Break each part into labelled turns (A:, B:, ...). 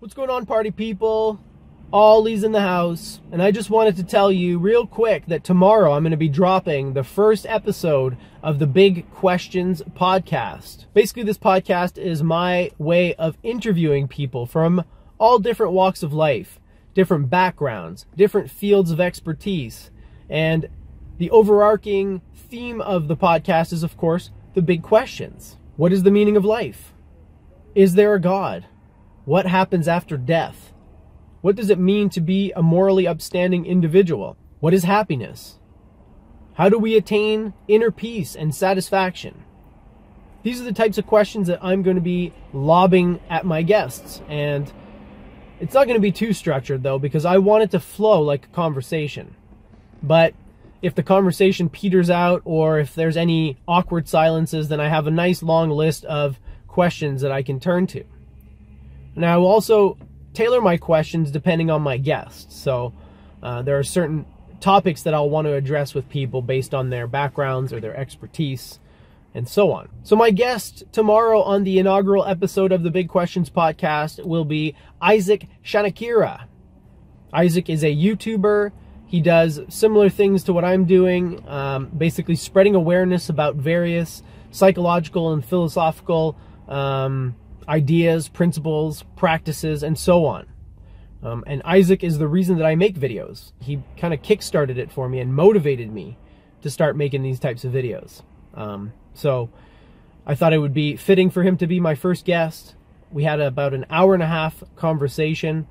A: What's going on, party people? Ollie's in the house, and I just wanted to tell you real quick that tomorrow I'm going to be dropping the first episode of the Big Questions podcast. Basically, this podcast is my way of interviewing people from all different walks of life, different backgrounds, different fields of expertise, and the overarching theme of the podcast is, of course, the big questions. What is the meaning of life? Is there a God? What happens after death? What does it mean to be a morally upstanding individual? What is happiness? How do we attain inner peace and satisfaction? These are the types of questions that I'm going to be lobbing at my guests. And it's not going to be too structured, though, because I want it to flow like a conversation. But if the conversation peters out or if there's any awkward silences, then I have a nice long list of questions that I can turn to. And I will also tailor my questions depending on my guests. So there are certain topics that I'll want to address with people based on their backgrounds or their expertise and so on. So my guest tomorrow on the inaugural episode of the Big Questions podcast will be Isaac Shanakira. Isaac is a YouTuber. He does similar things to what I'm doing, basically spreading awareness about various psychological and philosophical ideas, principles, practices, and so on. And Isaac is the reason that I make videos. He kind of kickstarted it for me and motivated me to start making these types of videos. So I thought it would be fitting for him to be my first guest. We had about an hour-and-a-half conversation.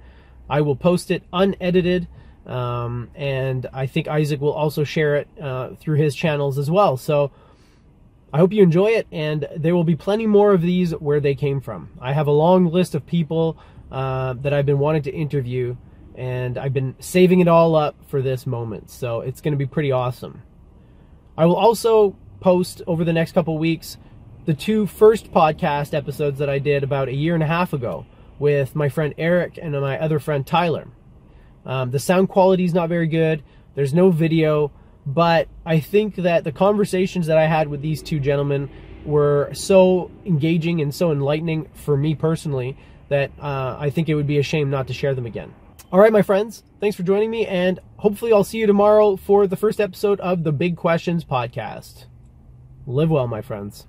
A: I will post it unedited, and I think Isaac will also share it through his channels as well. So I hope you enjoy it, and there will be plenty more of these where they came from. I have a long list of people that I've been wanting to interview, and I've been saving it all up for this moment, so it's going to be pretty awesome. I will also post over the next couple weeks the two first podcast episodes that I did about a year and a half ago with my friend Eric and my other friend Tyler. The sound quality is not very good. There's no video. But I think that the conversations that I had with these two gentlemen were so engaging and so enlightening for me personally that I think it would be a shame not to share them again. All right, my friends, thanks for joining me, and hopefully I'll see you tomorrow for the first episode of the Big Questions podcast. Live well, my friends.